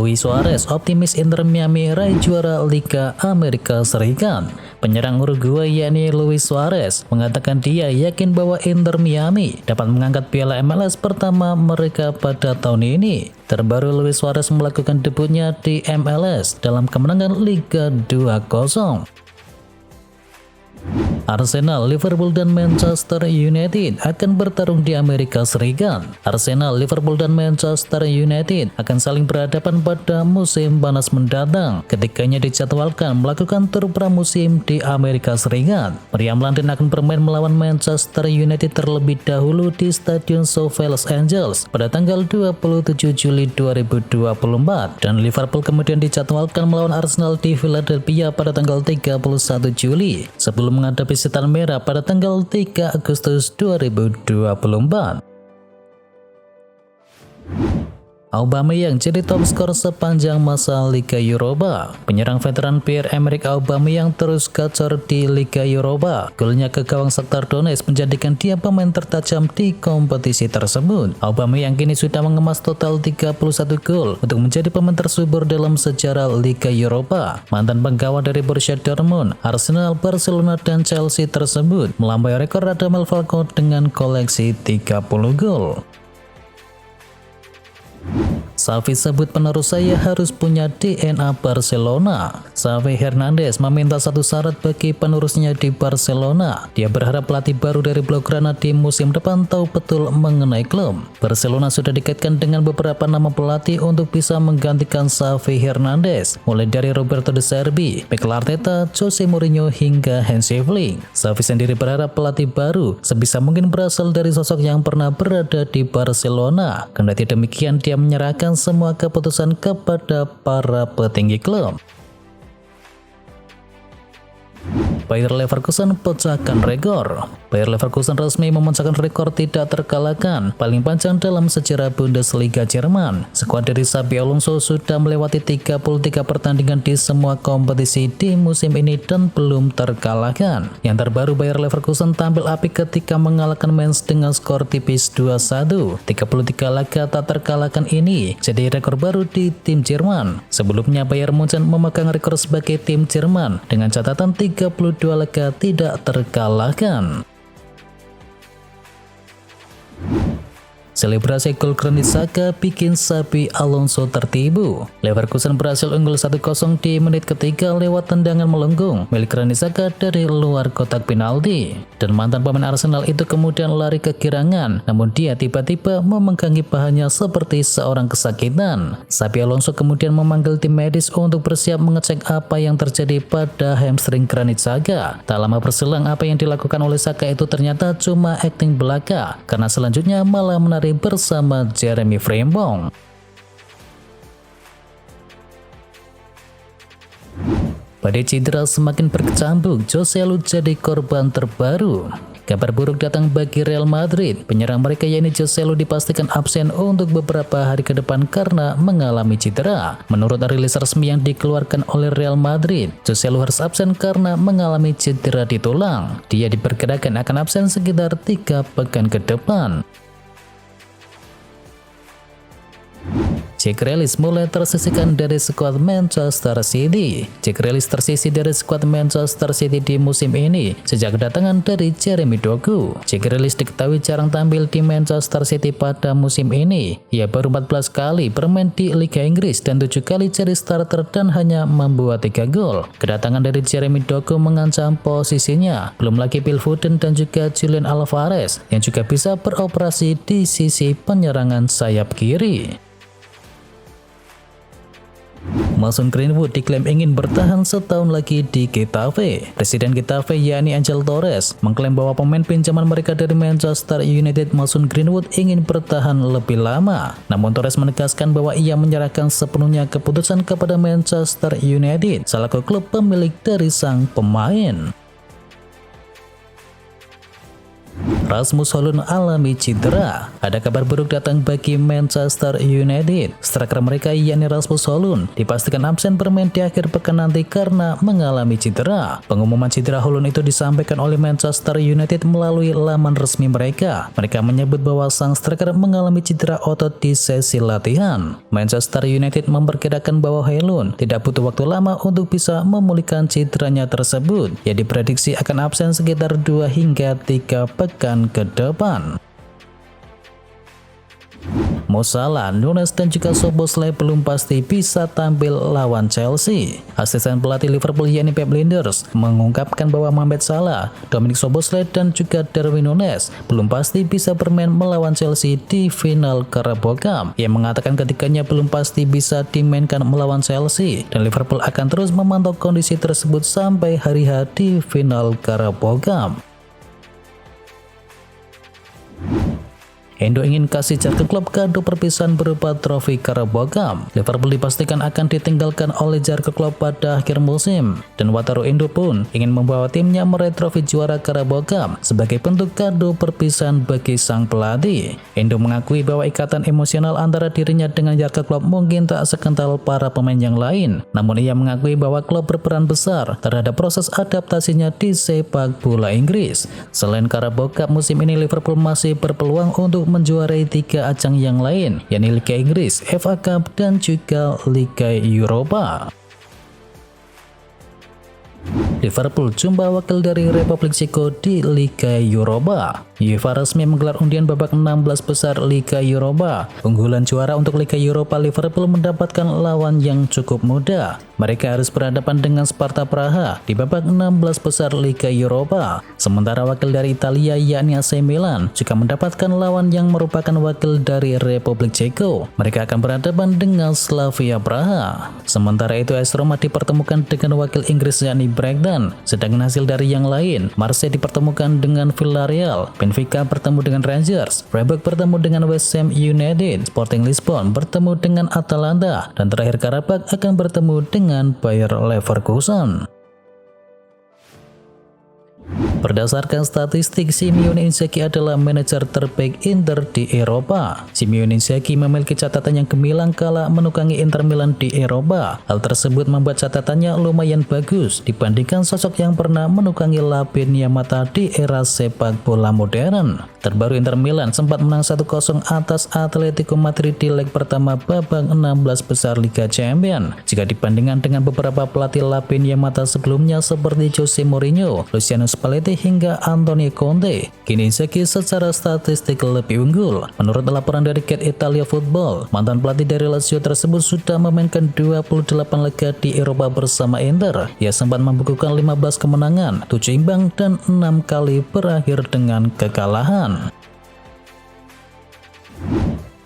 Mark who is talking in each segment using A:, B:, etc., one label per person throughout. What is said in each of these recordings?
A: Luis Suarez optimis Inter Miami raih juara Liga Amerika Serikat. Penyerang Uruguay yakni Luis Suarez mengatakan dia yakin bahwa Inter Miami dapat mengangkat piala MLS pertama mereka pada tahun ini. Terbaru Luis Suarez melakukan debutnya di MLS dalam kemenangan Liga 2-0. Arsenal, Liverpool, dan Manchester United akan bertarung di Amerika Serikat. Arsenal, Liverpool, dan Manchester United akan saling berhadapan pada musim panas mendatang. Ketiganya dijadwalkan melakukan tur pramusim di Amerika Serikat. Meriam London akan bermain melawan Manchester United terlebih dahulu di Stadion SoFi Los Angeles pada tanggal 27 Juli 2024. Dan Liverpool kemudian dijadwalkan melawan Arsenal di Philadelphia pada tanggal 31 Juli sebelum menghadapi Setan Merah pada tanggal 3 Agustus 2024. Aubameyang jadi top skor sepanjang masa Liga Eropa. Penyerang veteran Pierre-Emerick Aubameyang terus gacor di Liga Eropa. Golnya ke gawang Shakhtar Donetsk menjadikan dia pemain tertajam di kompetisi tersebut. Aubameyang kini sudah mengemas total 31 gol untuk menjadi pemain tersubur dalam sejarah Liga Eropa. Mantan penggawa dari Borussia Dortmund, Arsenal, Barcelona, dan Chelsea tersebut melampaui rekor Radamel Falcao dengan koleksi 30 gol. Xavi sebut penerus saya harus punya DNA Barcelona. Xavi Hernandez meminta satu syarat bagi penerusnya di Barcelona. Dia berharap pelatih baru dari Blaugrana di musim depan tahu betul mengenai klub. Barcelona sudah dikaitkan dengan beberapa nama pelatih untuk bisa menggantikan Xavi Hernandez, mulai dari Roberto De Zerbi, Mikel Arteta, Jose Mourinho, hingga Hansi Flick. Xavi sendiri berharap pelatih baru sebisa mungkin berasal dari sosok yang pernah berada di Barcelona. Kendati demikian, dia menyerahkan semua keputusan kepada para petinggi klub. Bayer Leverkusen pecahkan rekor. Bayer Leverkusen resmi memecahkan rekor tidak terkalahkan paling panjang dalam sejarah Bundesliga Jerman. Skuad dari Xabi Alonso sudah melewati 33 pertandingan di semua kompetisi di musim ini dan belum terkalahkan. Yang terbaru, Bayer Leverkusen tampil apik ketika mengalahkan Mainz dengan skor tipis 2-1. 33 laga tak terkalahkan ini jadi rekor baru di tim Jerman. Sebelumnya Bayern Munchen memegang rekor sebagai tim Jerman dengan catatan 32 laga tidak terkalahkan. Selebrasi gol Granit Xhaka bikin Xabi Alonso tertibu. Leverkusen berhasil unggul 1-0 di menit ketiga lewat tendangan melengkung milik Granit Xhaka dari luar kotak penalti. Dan mantan pemain Arsenal itu kemudian lari kegirangan, namun dia tiba-tiba memegangi pahanya seperti seorang kesakitan. Xabi Alonso kemudian memanggil tim medis untuk bersiap mengecek apa yang terjadi pada hamstring Granit Xhaka. Tak lama berselang, apa yang dilakukan oleh Xhaka itu ternyata cuma akting belaka, karena selanjutnya malah menari bersama Jeremy Frimpong. Badai cedera semakin berkecambuk, Jose Lu jadi korban terbaru. Kabar buruk datang bagi Real Madrid. Penyerang mereka yakni Jose Lu dipastikan absen untuk beberapa hari ke depan karena mengalami cedera. Menurut rilis resmi yang dikeluarkan oleh Real Madrid, Jose Lu harus absen karena mengalami cedera di tulang. Dia diperkirakan akan absen sekitar 3 pekan ke depan. Jack Grealish mulai tersisihkan dari skuad Manchester City. Jack Grealish tersisih dari skuad Manchester City di musim ini sejak kedatangan dari Jeremy Doku. Jack Grealish diketahui jarang tampil di Manchester City pada musim ini. Ia baru 14 kali bermain di Liga Inggris dan 7 kali jadi starter dan hanya membuat 3 gol. Kedatangan dari Jeremy Doku mengancam posisinya. Belum lagi Phil Foden dan juga Julian Alvarez yang juga bisa beroperasi di sisi penyerangan sayap kiri. Mason Greenwood diklaim ingin bertahan setahun lagi di Getafe. Presiden Getafe yakni Angel Torres mengklaim bahwa pemain pinjaman mereka dari Manchester United Mason Greenwood ingin bertahan lebih lama. Namun Torres menegaskan bahwa ia menyerahkan sepenuhnya keputusan kepada Manchester United selaku klub pemilik dari sang pemain. Rasmus Højlund alami cedera. Ada kabar buruk datang bagi Manchester United. Striker mereka yakni Rasmus Højlund dipastikan absen bermain di akhir pekan nanti karena mengalami cedera. Pengumuman cedera Højlund itu disampaikan oleh Manchester United melalui laman resmi mereka. Mereka menyebut bahwa sang striker mengalami cedera otot di sesi latihan. Manchester United memperkirakan bahwa Højlund tidak butuh waktu lama untuk bisa memulihkan cederanya tersebut. Ia diprediksi akan absen sekitar 2 hingga 3 pekan ke depan. Mo Salah, Nunez dan juga Szoboszlai belum pasti bisa tampil lawan Chelsea. Asisten pelatih Liverpool yakni Pep Lijnders mengungkapkan bahwa Mohamed Salah, Dominic Szoboszlai dan juga Darwin Nunez belum pasti bisa bermain melawan Chelsea di final Carabao Cup. Ia mengatakan ketiganya belum pasti bisa dimainkan melawan Chelsea dan Liverpool akan terus memantau kondisi tersebut sampai hari H di final Carabao Cup. Endo ingin kasih Jurgen Klopp kado perpisahan berupa trofi Carabao Cup. Liverpool dipastikan akan ditinggalkan oleh Jurgen Klopp pada akhir musim, dan Wataru Endo pun ingin membawa timnya meraih trofi juara Carabao Cup sebagai bentuk kado perpisahan bagi sang pelatih. Endo mengakui bahwa ikatan emosional antara dirinya dengan Jurgen Klopp mungkin tak sekental para pemain yang lain, namun ia mengakui bahwa Klopp berperan besar terhadap proses adaptasinya di sepak bola Inggris. Selain Carabao Cup, musim ini Liverpool masih berpeluang untuk menjuarai 3 ajang yang lain, yakni Liga Inggris, FA Cup, dan juga Liga Eropa. Liverpool jumpa wakil dari Republik Ceko di Liga Eropa. UEFA resmi menggelar undian babak 16 besar Liga Eropa. Unggulan juara untuk Liga Eropa, Liverpool mendapatkan lawan yang cukup mudah. Mereka harus berhadapan dengan Sparta Praha di babak 16 besar Liga Eropa. Sementara wakil dari Italia yakni AC Milan juga mendapatkan lawan yang merupakan wakil dari Republik Ceko. Mereka akan berhadapan dengan Slavia Praha. Sementara itu AS Roma dipertemukan dengan wakil Inggris yakni Brighton. Sedangkan hasil dari yang lain, Marseille dipertemukan dengan Villarreal, Benfica bertemu dengan Rangers, Freiburg bertemu dengan West Ham United, Sporting Lisbon bertemu dengan Atalanta, dan terakhir Karabakh akan bertemu dengan Bayer Leverkusen. Berdasarkan statistik, Simeone Inzaghi adalah manajer terbaik Inter di Eropa. Simeone Inzaghi memiliki catatan yang gemilang kala menukangi Inter Milan di Eropa. Hal tersebut membuat catatannya lumayan bagus dibandingkan sosok yang pernah menukangi Labin Yamata di era sepak bola modern. Terbaru Inter Milan sempat menang 1-0 atas Atletico Madrid di leg pertama babak 16 besar Liga Champions. Jika dibandingkan dengan beberapa pelatih Labin Yamata sebelumnya seperti Jose Mourinho, Luciano Spalletti hingga Antonio Conte, kini Inzaghi secara statistik lebih unggul. Menurut laporan dari Cat Italia Football, mantan pelatih dari Lazio tersebut sudah memainkan 28 laga di Eropa bersama Inter. Ia sempat membukukan 15 kemenangan, 7 imbang, dan 6 kali berakhir dengan kekalahan.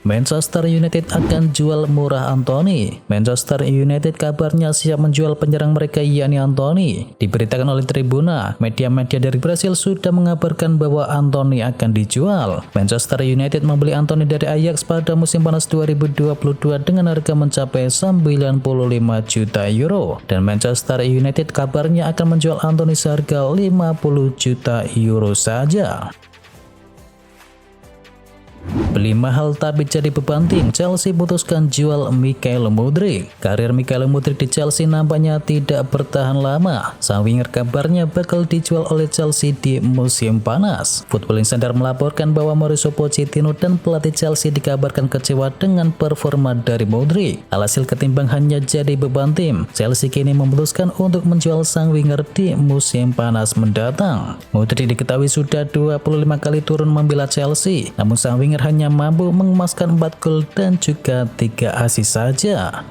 A: Manchester United akan jual murah Anthony. Manchester United kabarnya siap menjual penyerang mereka yakni Anthony. Diberitakan oleh Tribuna, media-media dari Brasil sudah mengabarkan bahwa Anthony akan dijual. Manchester United membeli Anthony dari Ajax pada musim panas 2022 dengan harga mencapai 95 juta euro. Dan Manchester United kabarnya akan menjual Anthony seharga 50 juta euro saja. Beli mahal tapi jadi beban tim, Chelsea putuskan jual Mikael Mudryk. Karir Mikael Mudryk di Chelsea nampaknya tidak bertahan lama. Sang winger kabarnya bakal dijual oleh Chelsea di musim panas. Football Insider melaporkan bahwa Mauricio Pochettino dan pelatih Chelsea dikabarkan kecewa dengan performa dari Mudryk. Alhasil ketimbang hanya jadi beban tim, Chelsea kini memutuskan untuk menjual sang winger di musim panas mendatang. Mudryk diketahui sudah 25 kali turun membela Chelsea, namun sang winger hanya mampu mengemaskan 4 gol dan juga 3 assist saja.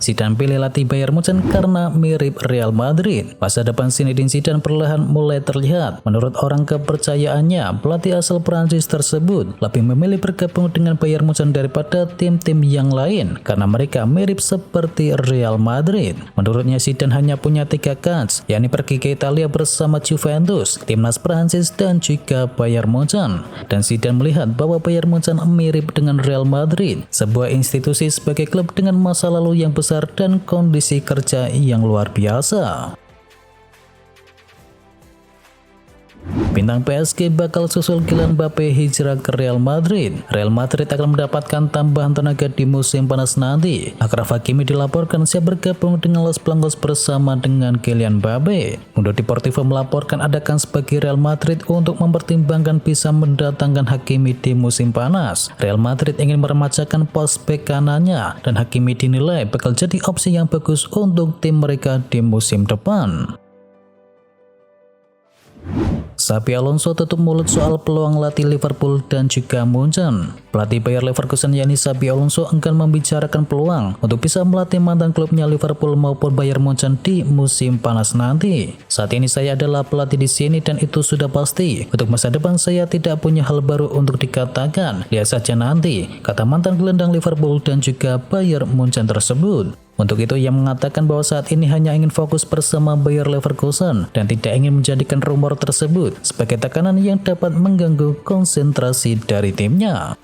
A: Zidane pilih latih Bayern Munchen karena mirip Real Madrid. Masa depan Zinedine Zidane perlahan mulai terlihat. Menurut orang kepercayaannya, pelatih asal Prancis tersebut lebih memilih bergabung dengan Bayern Munchen daripada tim-tim yang lain karena mereka mirip seperti Real Madrid. Menurutnya Zidane hanya punya 3 kans, yakni pergi ke Italia bersama Juventus, timnas Prancis, dan juga Bayern Munchen. Dan Zidane melihat bahwa Bayern Munchen mirip dengan Real Madrid, sebuah institusi sebagai klub dengan masa lalu yang besar dan kondisi kerja yang luar biasa. Bintang PSG bakal susul Kylian Mbappe hijrah ke Real Madrid. Real Madrid akan mendapatkan tambahan tenaga di musim panas nanti. Achraf Hakimi dilaporkan siap bergabung dengan Los Blancos bersama dengan Kylian Mbappe. Mundo Deportivo melaporkan adakan sebagai Real Madrid untuk mempertimbangkan bisa mendatangkan Hakimi di musim panas. Real Madrid ingin meremajakan pos bek kanannya dan Hakimi dinilai bakal jadi opsi yang bagus untuk tim mereka di musim depan. Xabi Alonso tutup mulut soal peluang latih Liverpool dan juga Munchen. Pelatih Bayer Leverkusen yakni Xabi Alonso enggan membicarakan peluang untuk bisa melatih mantan klubnya Liverpool maupun Bayern Munchen di musim panas nanti. Saat ini saya adalah pelatih di sini dan itu sudah pasti. Untuk masa depan saya tidak punya hal baru untuk dikatakan. Lihat saja nanti, kata mantan gelandang Liverpool dan juga Bayern Munchen tersebut. Untuk itu ia mengatakan bahwa saat ini hanya ingin fokus bersama Bayer Leverkusen dan tidak ingin menjadikan rumor tersebut sebagai tekanan yang dapat mengganggu konsentrasi dari timnya.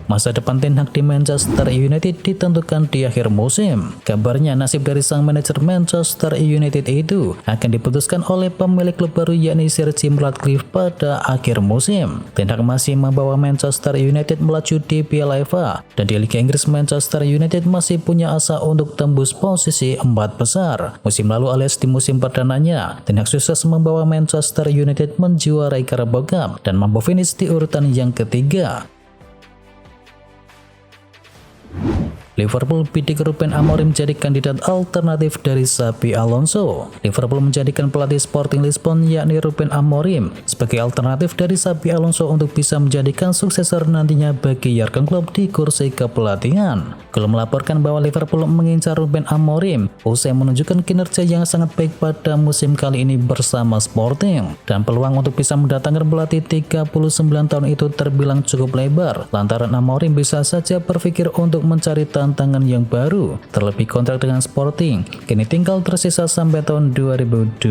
A: Masa depan Ten Hag di Manchester United ditentukan di akhir musim. Kabarnya nasib dari sang manajer Manchester United itu akan diputuskan oleh pemilik klub baru yakni Sir Jim Ratcliffe pada akhir musim. Ten Hag masih membawa Manchester United melaju di Piala FA dan di Liga Inggris Manchester United masih punya asa untuk tembus posisi 4 besar. Musim lalu alias di musim perdananya, Ten Hag sukses membawa Manchester United menjuarai Carabao Cup dan mampu finish di urutan yang ketiga. Liverpool bidik Ruben Amorim jadi kandidat alternatif dari Xabi Alonso. Liverpool menjadikan pelatih Sporting Lisbon yakni Ruben Amorim sebagai alternatif dari Xabi Alonso untuk bisa menjadikan suksesor nantinya bagi Jurgen Klopp di kursi kepelatihan. Klopp melaporkan bahwa Liverpool mengincar Ruben Amorim usai menunjukkan kinerja yang sangat baik pada musim kali ini bersama Sporting, dan peluang untuk bisa mendatangkan pelatih 39 tahun itu terbilang cukup lebar lantaran Amorim bisa saja berpikir untuk mencari tantangan yang baru, terlebih kontrak dengan Sporting kini tinggal tersisa sampai tahun 2026.